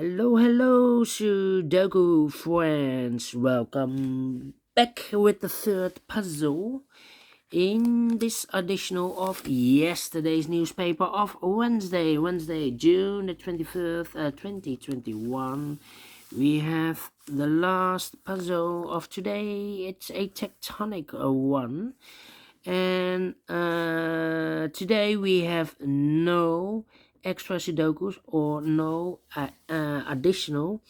Hello, Sudoku friends. Welcome back with the third puzzle in this edition of yesterday's newspaper of Wednesday, June the 21st, 2021. We have the last puzzle of today. It's a Tectonic 01. And today we have no extra Sudokus or no additional.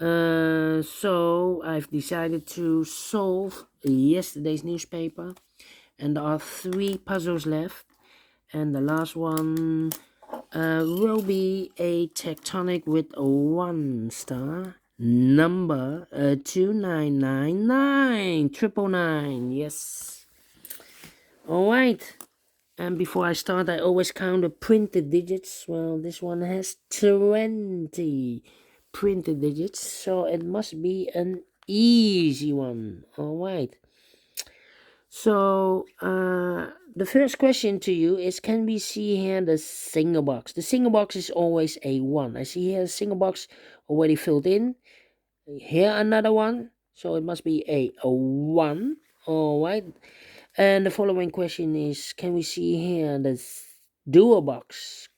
So I've decided to solve yesterday's newspaper, and there are 3 puzzles left, and the last one will be a Tectonic with a 1 star, number 2999999. Yes. Alright. And before I start, I always count the printed digits. Well, this one has 20 printed digits, so it must be an easy one. Alright. So, the first question to you is, can we see here the single box? The single box is always a 1. I see here a single box already filled in. Here another one, so it must be a 1. Alright. And the following question is, can we see here the dual box?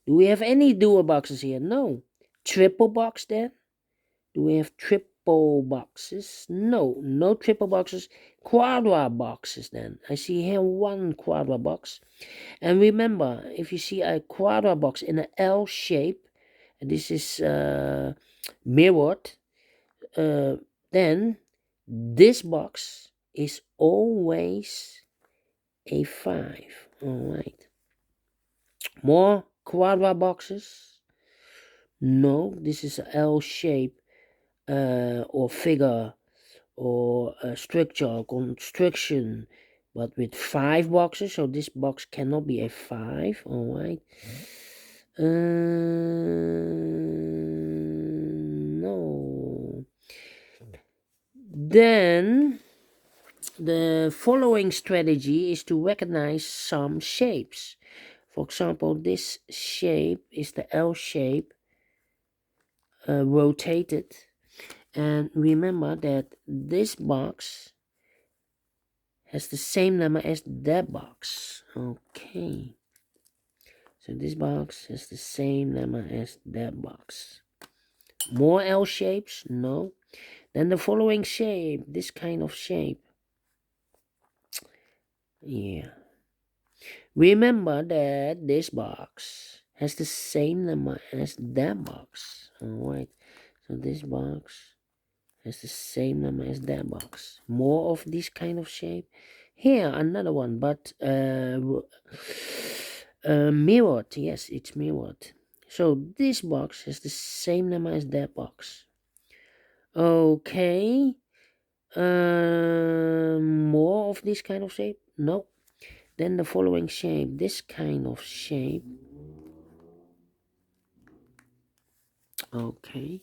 Do we have any dual boxes here? No. Triple box then? Do we have triple boxes? No, no triple boxes. Quadra boxes then. I see here 1 quadra box. And remember, if you see a quadra box in an L shape, and this is mirrored, then this box is always a 5. Alright. More quadra boxes? No, this is a L shape or figure or a structure or construction, but with 5 boxes, so this box cannot be a 5. Alright. No. Then the following strategy is to recognize some shapes. For example, this shape is the L shape rotated. And remember that this box has the same number as that box. Okay. So this box has the same number as that box. More L shapes? No. Then the following shape, this kind of shape. Yeah. Remember that this box has the same number as that box. Alright. So this box has the same number as that box. More of this kind of shape. Here, another one, but mirrored. Yes, it's mirrored. So this box has the same number as that box. Okay. More of this kind of shape? No. Then the following shape, this kind of shape. Okay.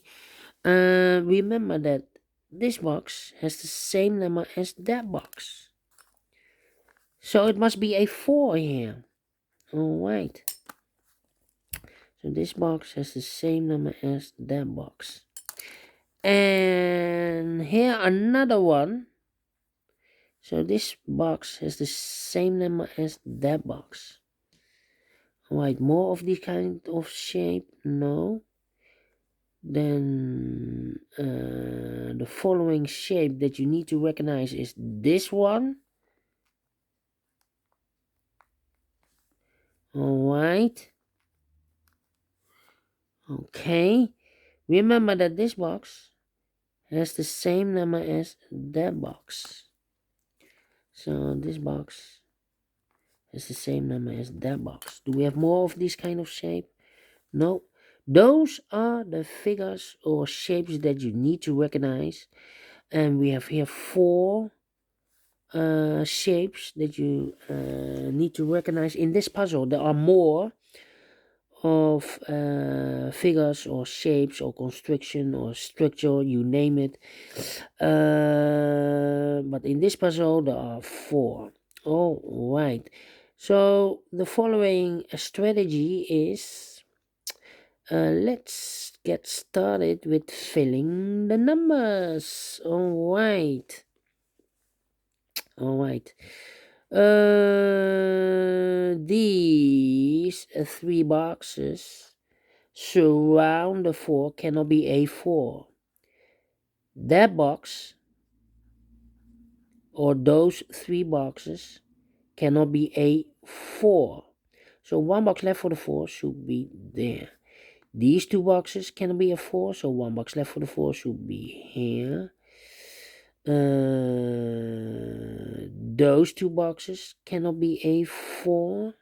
Remember that this box has the same number as that box. So it must be a 4 here. Alright. So this box has the same number as that box. And here another one. So this box has the same number as that box. Alright, more of this kind of shape? No. Then the following shape that you need to recognize is this one. Alright. Okay. Remember that this box has the same number as that box. So this box has the same number as that box. Do we have more of this kind of shape? No. Those are the figures or shapes that you need to recognize. And we have here 4 shapes that you need to recognize in this puzzle. There are more of figures or shapes or construction or structure, you name it, but in this puzzle there are 4. All right, so the following strategy is Let's get started with filling the numbers. All right. These three boxes surround the 4 cannot be A4. That box or those three boxes cannot be A4. So one box left for the 4 should be there. These two boxes cannot be a 4, so one box left for the 4 should be here. Those two boxes cannot be A4.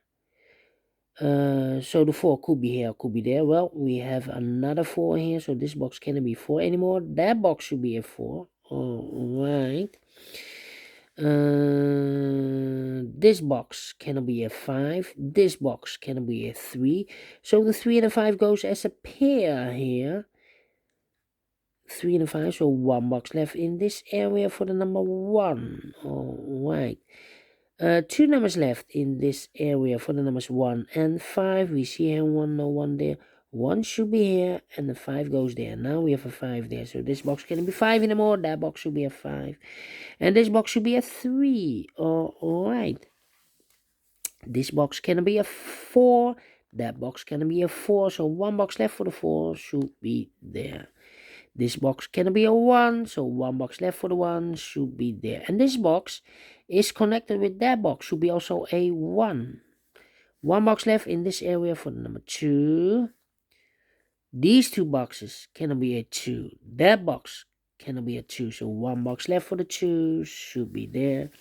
So the 4 could be here, could be there. Well, we have another 4 here, so this box cannot be 4 anymore. That box should be a 4. Alright. This box cannot be a 5. This box cannot be a 3. So the 3 and the 5 goes as a pair here. 3 and a 5, so one box left in this area for the number 1. Alright. Two numbers left in this area for the numbers 1 and 5. We see here 1, no 1 there. 1 should be here, and the 5 goes there. Now we have a 5 there, so this box can be 5 anymore. That box should be a 5. And this box should be a 3. Alright. This box can be a 4. That box can be a 4, so one box left for the 4 should be there. This box can be a 1, so one box left for the 1 should be there. And this box is connected with that box, should be also a 1. One box left in this area for the number 2. These two boxes cannot be a 2. That box cannot be a 2, so one box left for the 2 should be there.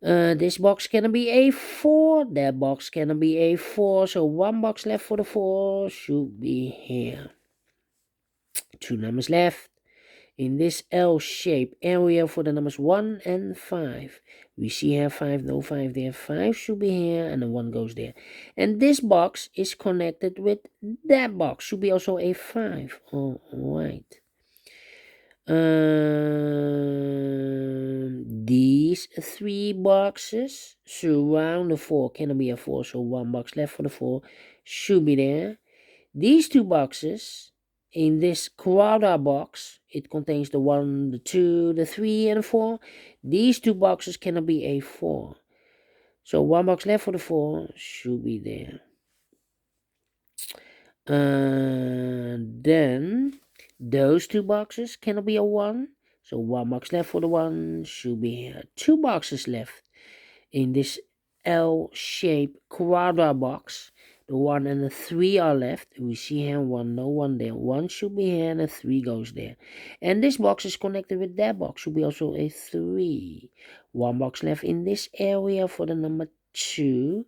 This box cannot be a 4. That box cannot be a 4, so one box left for the 4 should be here. Two numbers left in this L-shaped area for the numbers 1 and 5. We see here 5, no 5 there. 5 should be here, and the 1 goes there. And this box is connected with that box. Should be also a 5. Alright. These three boxes surround the 4. Cannot be a 4, so one box left for the 4 should be there. These two boxes in this quarter box, it contains the 1, the 2, the 3, and the 4. These two boxes cannot be a 4. So one box left for the 4 should be there. Then those two boxes cannot be a 1. So one box left for the 1 should be here. Two boxes left in this L-shaped quarter box. The 1 and the 3 are left. We see here 1, no 1 there. 1 should be here and a 3 goes there. And this box is connected with that box. Should be also a 3. One box left in this area for the number 2.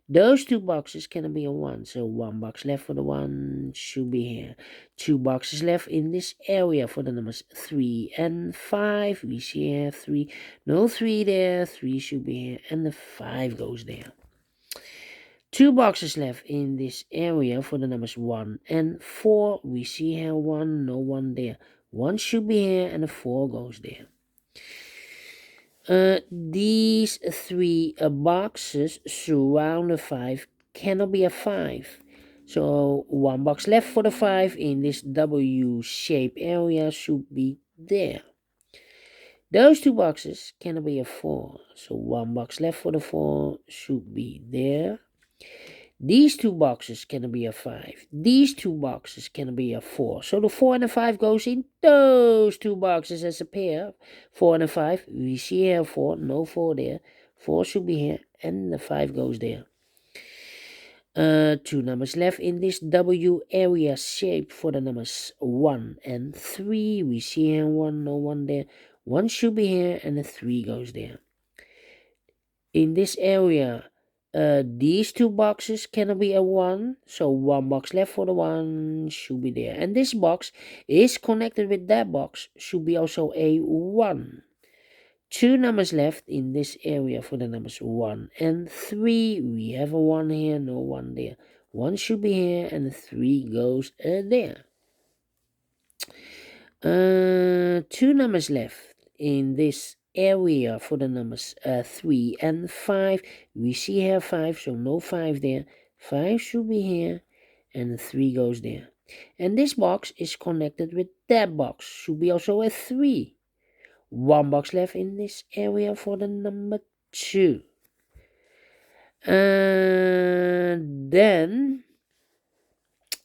Those two boxes cannot be a 1. So one box left for the 1 should be here. Two boxes left in this area for the numbers 3 and 5. We see here 3. No 3 there. 3 should be here. And the 5 goes there. Two boxes left in this area for the numbers 1 and 4. We see here 1, no 1 there. 1 should be here and the 4 goes there. These three boxes surround the 5 cannot be a 5. So one box left for the 5 in this W-shaped area should be there. Those two boxes cannot be a 4. So one box left for the 4 should be there. These two boxes cannot be a 5. These two boxes cannot be a 4. So the 4 and the 5 goes in those two boxes as a pair. 4 and a 5. We see here 4. No 4 there. 4 should be here. And the 5 goes there. Two numbers left in this W area shape for the numbers 1 and 3. We see here 1. No 1 there. 1 should be here. And the 3 goes there. In this area, these two boxes cannot be a 1, so one box left for the 1 should be there. And this box is connected with that box, should be also a 1. Two numbers left in this area for the numbers 1 and 3. We have a 1 here, no 1 there. 1 should be here, and the 3 goes there. Two numbers left in this area for the numbers 3 and 5. We see here 5, so no 5 there. 5 should be here, and 3 goes there. And this box is connected with that box, should be also a 3. 1 box left in this area for the number 2. And then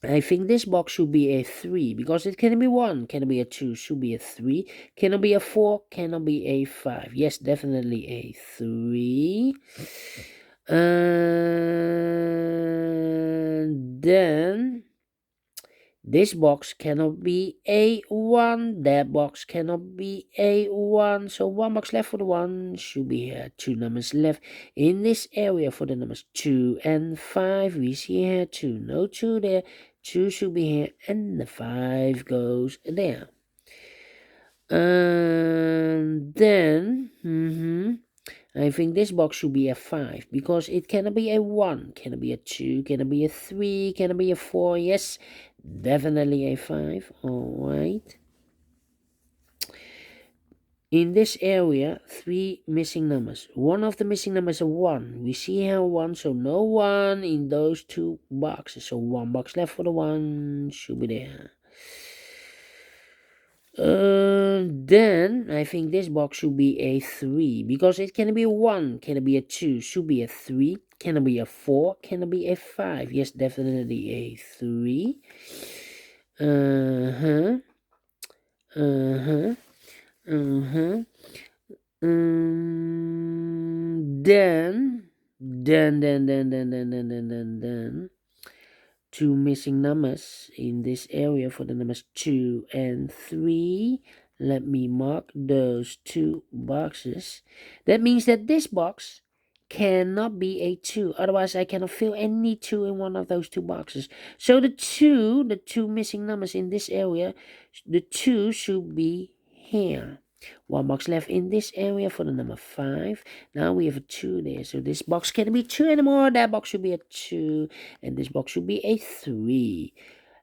I think this box should be a 3 because it can be 1, can be a 2, should be a 3, cannot be a 4, cannot be a 5. Yes, definitely a 3. And then this box cannot be a 1, that box cannot be a 1, so 1 box left for the 1, should be here. 2 numbers left in this area for the numbers 2 and 5. We see here 2, no 2 there, 2 should be here, and the 5 goes there. And then, I think this box should be a 5 because it cannot be a 1, cannot be a 2, cannot be a 3, cannot be a 4. Yes, definitely a 5. Alright. In this area, 3 missing numbers. One of the missing numbers is a 1. We see here 1, so no 1 in those 2 boxes. So 1 box left for the 1 should be there. Then I think this box should be a 3 because it can be a 1, can it be a 2, should be a 3, can it be a 4, can it be a 5. Yes, definitely a 3. Then 2 missing numbers in this area for the numbers 2 and 3. Let me mark those 2 boxes. That means that this box cannot be a 2. Otherwise, I cannot fill any 2 in one of those 2 boxes. So the 2 missing numbers in this area, the 2 should be here. 1 box left in this area for the number 5. Now we have a 2 there. So this box can't be 2 anymore. That box should be a 2. And this box should be a 3.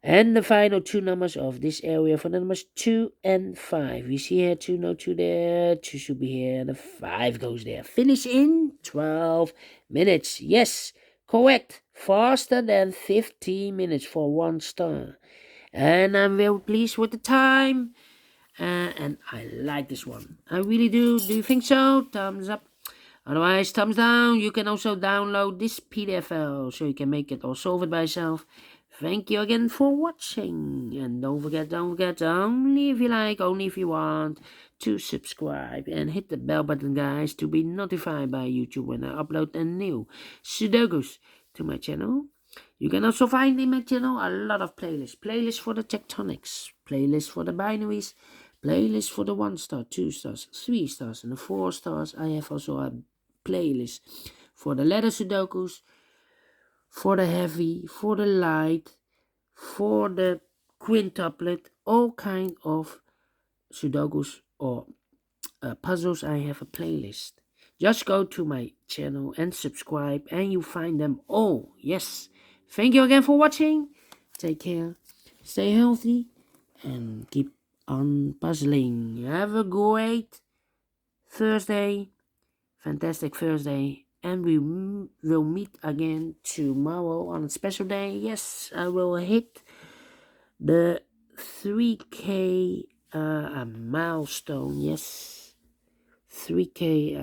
And the final 2 numbers of this area for the numbers 2 and 5. We see here 2, no 2 there. 2 should be here. The 5 goes there. Finish in 12 minutes. Yes, correct. Faster than 15 minutes for 1 star. And I'm very pleased with the time. And I like this one. I really do. Do you think so? Thumbs up. Otherwise, thumbs down. You can also download this PDF file so you can make it or solve it by yourself. Thank you again for watching. And don't forget, only if you like, only if you want, to subscribe and hit the bell button, guys, to be notified by YouTube when I upload a new Sudokus to my channel. You can also find in my channel a lot of playlists. Playlists for the tectonics, playlists for the binaries, playlist for the 1 star, 2 stars, 3 stars, and the 4 stars. I have also a playlist for the letter Sudokus, for the heavy, for the light, for the quintuplet, all kind of Sudokus or puzzles. I have a playlist. Just go to my channel and subscribe and you find them all. Yes. Thank you again for watching. Take care. Stay healthy and keep on puzzling. Have a great Thursday, fantastic Thursday, and we will meet again tomorrow on a special day. Yes, I will hit the 3K milestone. Yes, 3K.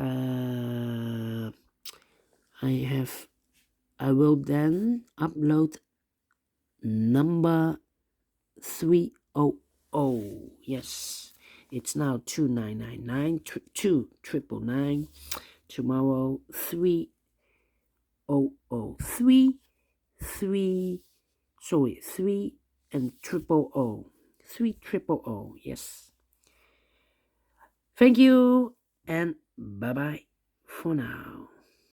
I will then upload number 300. Yes, it's now 2999 2999. Tomorrow 300 3 and 000 3000. Yes. Thank you and bye bye for now.